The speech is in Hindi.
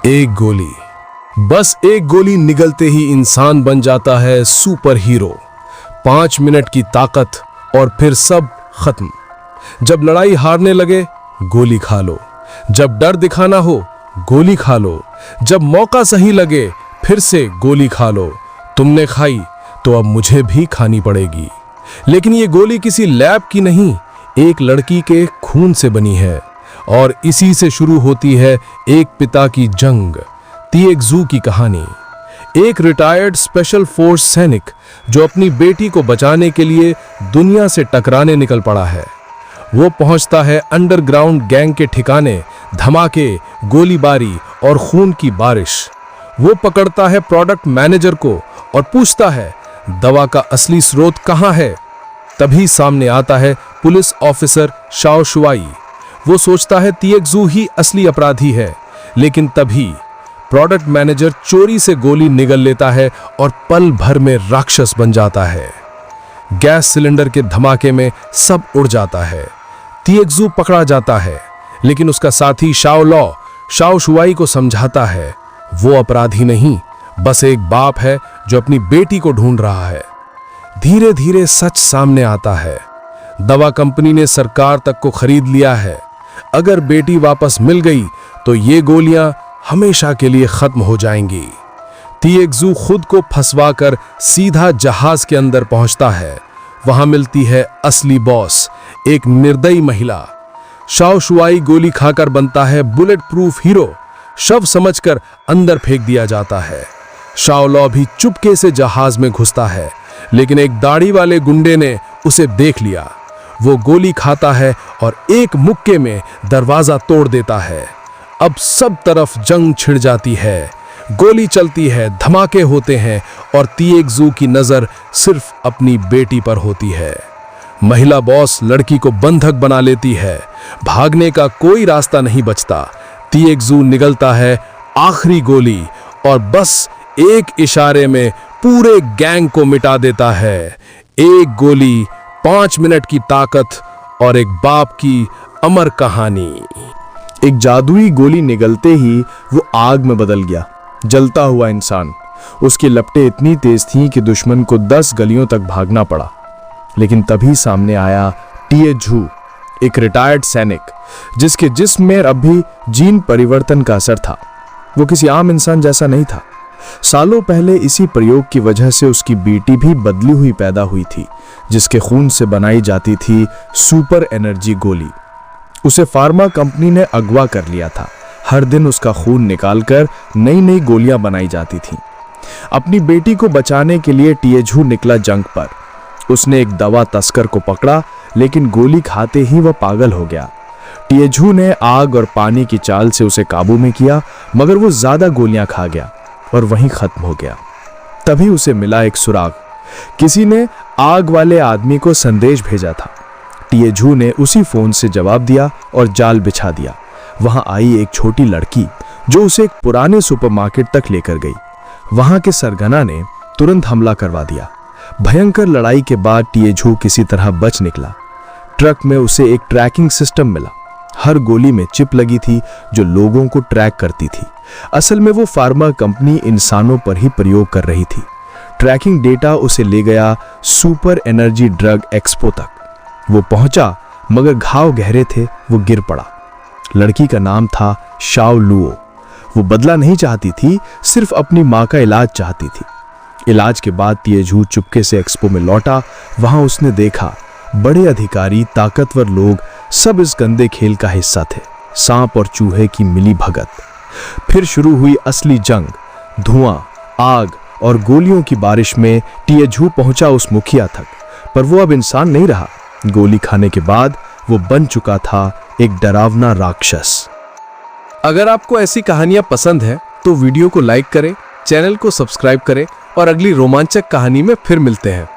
एक गोली, बस एक गोली निगलते ही इंसान बन जाता है सुपर हीरो। 5 मिनट की ताकत और फिर सब खत्म। जब लड़ाई हारने लगे, गोली खा लो। जब डर दिखाना हो, गोली खा लो। जब मौका सही लगे, फिर से गोली खा लो। तुमने खाई तो अब मुझे भी खानी पड़ेगी। लेकिन ये गोली किसी लैब की नहीं, एक लड़की के खून से बनी है। और इसी से शुरू होती है एक पिता की जंग, तिएक्सू की कहानी। एक रिटायर्ड स्पेशल फोर्स सैनिक जो अपनी बेटी को बचाने के लिए दुनिया से टकराने निकल पड़ा है। वो पहुंचता है अंडरग्राउंड गैंग के ठिकाने। धमाके, गोलीबारी और खून की बारिश। वो पकड़ता है प्रोडक्ट मैनेजर को और पूछता है, दवा का असली स्रोत कहां है? तभी सामने आता है पुलिस ऑफिसर शाओ शुआई। वो सोचता है तिएक्सू ही असली अपराधी है, लेकिन तभी प्रोडक्ट मैनेजर चोरी से गोली निगल लेता है और पल भर में राक्षस बन जाता है। गैस सिलेंडर के धमाके में सब उड़ जाता है। तिएक्सू पकड़ा जाता है, लेकिन उसका साथी शाओ शुआई को समझाता है, वो अपराधी नहीं, बस एक बाप है जो अपनी बेटी को ढूंढ रहा है। धीरे धीरे सच सामने आता है। दवा कंपनी ने सरकार तक को खरीद लिया है। अगर बेटी वापस मिल गई तो ये गोलियां हमेशा के लिए खत्म हो जाएंगी। तिएक्सू खुद को फंसवाकर सीधा जहाज के अंदर पहुंचता है। वहां मिलती है असली बॉस, एक निर्दयी महिला। शाओ शुआई गोली खाकर बनता है बुलेट प्रूफ हीरो। शव समझकर अंदर फेंक दिया जाता है। शाओलॉ भी चुपके से जहाज में घुसता है, लेकिन एक दाढ़ी वाले गुंडे ने उसे देख लिया। वो गोली खाता है और एक मुक्के में दरवाजा तोड़ देता है। अब सब तरफ जंग छिड़ जाती है। गोली चलती है, धमाके होते हैं और तिएक्सू की नजर सिर्फ अपनी बेटी पर होती है। महिला बॉस लड़की को बंधक बना लेती है। भागने का कोई रास्ता नहीं बचता। तिएक्सू निगलता है आखिरी गोली और बस एक इशारे में पूरे गैंग को मिटा देता है। एक गोली, 5 मिनट की ताकत और एक बाप की अमर कहानी। एक जादुई गोली निगलते ही वो आग में बदल गया, जलता हुआ इंसान। उसकी लपटें इतनी तेज थीं कि दुश्मन को 10 गलियों तक भागना पड़ा। लेकिन तभी सामने आया तिएक्सू, एक रिटायर्ड सैनिक जिसके जिस्म में अब भी जीन परिवर्तन का असर था। वो किसी आम इंसान जैसा नहीं था। सालों पहले इसी प्रयोग की वजह से उसकी बेटी भी बदली हुई पैदा हुई थी, जिसके खून से बनाई जाती थी सुपर एनर्जी गोली। उसे फार्मा कंपनी ने अगवा कर लिया था। हर दिन उसका खून निकालकर नई नई गोलियां बनाई जाती थीं। अपनी बेटी को बचाने के लिए तिएक्सू निकला जंग पर। उसने एक दवा तस्कर को पकड़ा, लेकिन गोली खाते ही वह पागल हो गया। तिएक्सू ने आग और पानी की चाल से उसे काबू में किया, मगर वो ज्यादा गोलियां खा गया और वहीं खत्म हो गया। तभी उसे मिला एक सुराग। किसी ने आग वाले आदमी को संदेश भेजा था। तिएक्सू ने उसी फोन से जवाब दिया और जाल बिछा दिया। वहां आई एक छोटी लड़की जो उसे एक पुराने सुपरमार्केट तक लेकर गई। वहां के सरगना ने तुरंत हमला करवा दिया। भयंकर लड़ाई के बाद तिएक्सू किसी तरह बच निकला। ट्रक में उसे एक ट्रैकिंग सिस्टम मिला। हर गोली में चिप लगी थी जो लोगों को ट्रैक करती थी। असल में वो फार्मा कंपनी इंसानों पर ही प्रयोग कर रही थी। ट्रैकिंग डेटा उसे ले गया सुपर एनर्जी ड्रग एक्सपो तक। वो पहुंचा, मगर घाव गहरे थे, वो गिर पड़ा। लड़की का नाम था शाओ लुओ। वो बदला नहीं चाहती थी, सिर्फ अपनी मां का इलाज चाहती थी। इलाज के बाद तिएक्सू चुपके से एक्सपो में लौटा। वहां उसने देखा बड़े अधिकारी, ताकतवर लोग सब इस गंदे खेल का हिस्सा थे। सांप और चूहे की मिली भगत। फिर शुरू हुई असली जंग। धुआं, आग और गोलियों की बारिश में तिएक्सू पहुंचा उस मुखिया तक, पर वो अब इंसान नहीं रहा। गोली खाने के बाद वो बन चुका था एक डरावना राक्षस। अगर आपको ऐसी कहानियां पसंद है तो वीडियो को लाइक करें, चैनल को सब्सक्राइब करें और अगली रोमांचक कहानी में फिर मिलते हैं।